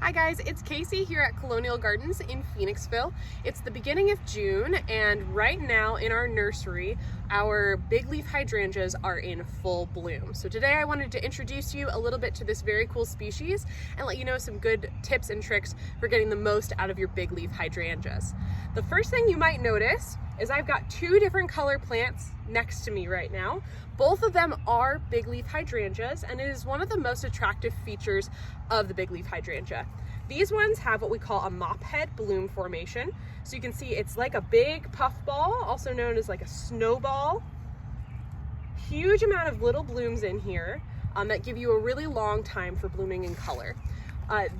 Hi guys, it's Casey here at Colonial Gardens in Phoenixville. It's the beginning of June, and right now in our nursery, our big leaf hydrangeas are in full bloom. So today I wanted to introduce you a little bit to this very cool species and let you know some good tips and tricks for getting the most out of your big leaf hydrangeas. The first thing you might notice is I've got two different color plants next to me right now. Both of them are big leaf hydrangeas, and it is one of the most attractive features of the big leaf hydrangea. These ones have what we call a mop head bloom formation. So you can see it's like a big puff ball, also known as like a snowball. Huge amount of little blooms in here that give you a really long time for blooming in color.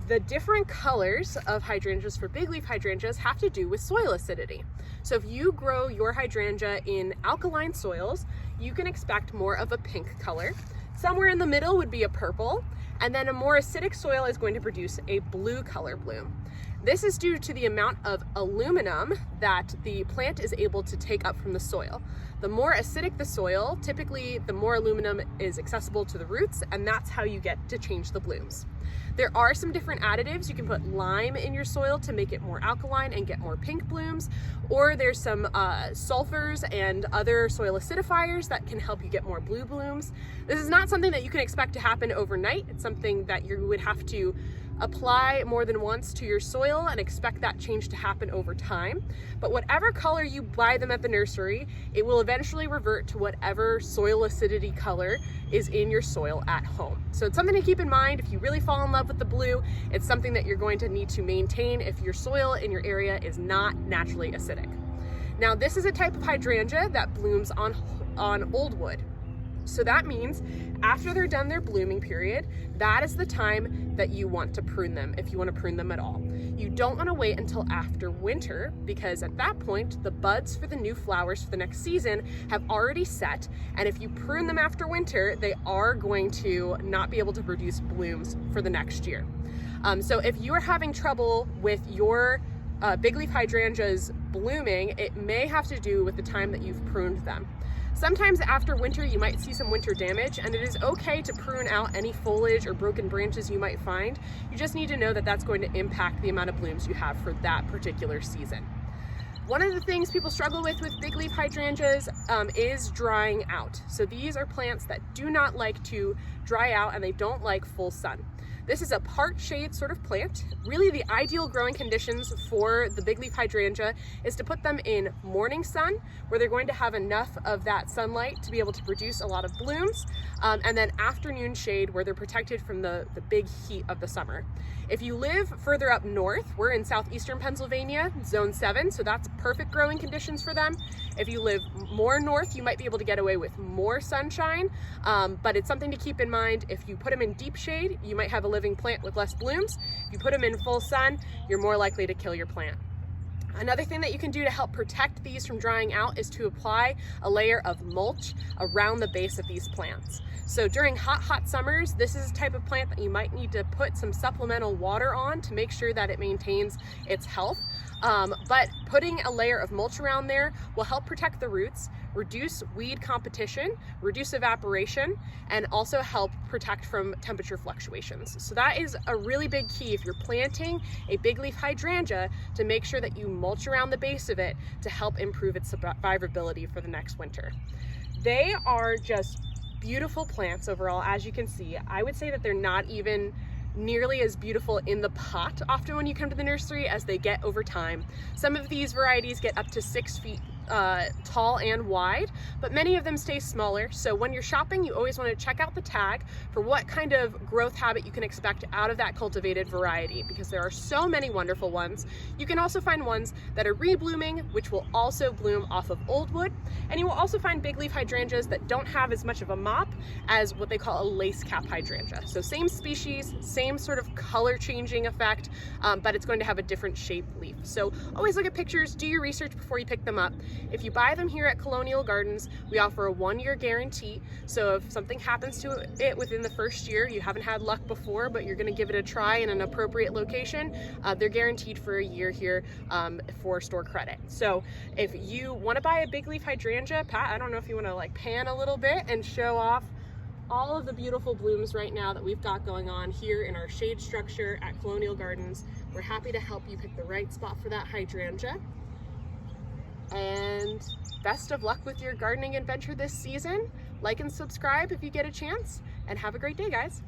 The different colors of hydrangeas for big leaf hydrangeas have to do with soil acidity. So if you grow your hydrangea in alkaline soils, you can expect more of a pink color. Somewhere in the middle would be a purple, and then a more acidic soil is going to produce a blue color bloom. This is due to the amount of aluminum that the plant is able to take up from the soil. The more acidic the soil, typically the more aluminum is accessible to the roots, and that's how you get to change the blooms. There are some different additives. You can put lime in your soil to make it more alkaline and get more pink blooms, or there's some sulfurs and other soil acidifiers that can help you get more blue blooms. This is not something that you can expect to happen overnight. It's something that you would have to apply more than once to your soil and expect that change to happen over time. But whatever color you buy them at the nursery, it will eventually revert to whatever soil acidity color is in your soil at home. So it's something to keep in mind. If you really fall in love with the blue, it's something that you're going to need to maintain if your soil in your area is not naturally acidic. Now, this is a type of hydrangea that blooms on old wood. So that means after they're done their blooming period, that is the time that you want to prune them, if you want to prune them at all. You don't want to wait until after winter, because at that point, the buds for the new flowers for the next season have already set. And if you prune them after winter, they are going to not be able to produce blooms for the next year. So if you are having trouble with your big leaf hydrangeas blooming, it may have to do with the time that you've pruned them. Sometimes after winter, you might see some winter damage, and it is okay to prune out any foliage or broken branches you might find. You just need to know that that's going to impact the amount of blooms you have for that particular season. One of the things people struggle with big leaf hydrangeas is drying out. So these are plants that do not like to dry out, and they don't like full sun. This is a part shade sort of plant. Really, the ideal growing conditions for the big leaf hydrangea is to put them in morning sun, where they're going to have enough of that sunlight to be able to produce a lot of blooms, and then afternoon shade, where they're protected from the big heat of the summer. If you live further up north, we're in southeastern Pennsylvania, zone 7, so that's perfect growing conditions for them. If you live more north, you might be able to get away with more sunshine, but it's something to keep in mind. If you put them in deep shade, you might have a living plant with less blooms. If you put them in full sun, you're more likely to kill your plant. Another thing that you can do to help protect these from drying out is to apply a layer of mulch around the base of these plants. So during hot summers, this is a type of plant that you might need to put some supplemental water on to make sure that it maintains its health. But putting a layer of mulch around there will help protect the roots, reduce weed competition, reduce evaporation, and also help protect from temperature fluctuations. So that is a really big key if you're planting a big leaf hydrangea, to make sure that you mulch around the base of it to help improve its survivability for the next winter. They are just beautiful plants overall, as you can see. I would say that they're not even nearly as beautiful in the pot often when you come to the nursery as they get over time. Some of these varieties get up to 6 feet tall and wide, but many of them stay smaller. So when you're shopping, you always want to check out the tag for what kind of growth habit you can expect out of that cultivated variety, because there are so many wonderful ones. You can also find ones that are reblooming, which will also bloom off of old wood. And you will also find big leaf hydrangeas that don't have as much of a mop as what they call a lace cap hydrangea. So same species, same sort of color changing effect, but it's going to have a different shaped leaf. So always look at pictures, do your research before you pick them up. If you buy them here at Colonial Gardens, we offer a 1-year guarantee. So if something happens to it within the first year, you haven't had luck before, but you're going to give it a try in an appropriate location, they're guaranteed for a year here for store credit. So if you want to buy a big leaf hydrangea, Pat, I don't know if you want to like pan a little bit and show off all of the beautiful blooms right now that we've got going on here in our shade structure at Colonial Gardens. We're happy to help you pick the right spot for that hydrangea. And best of luck with your gardening adventure this season. Like and subscribe if you get a chance, and have a great day, guys.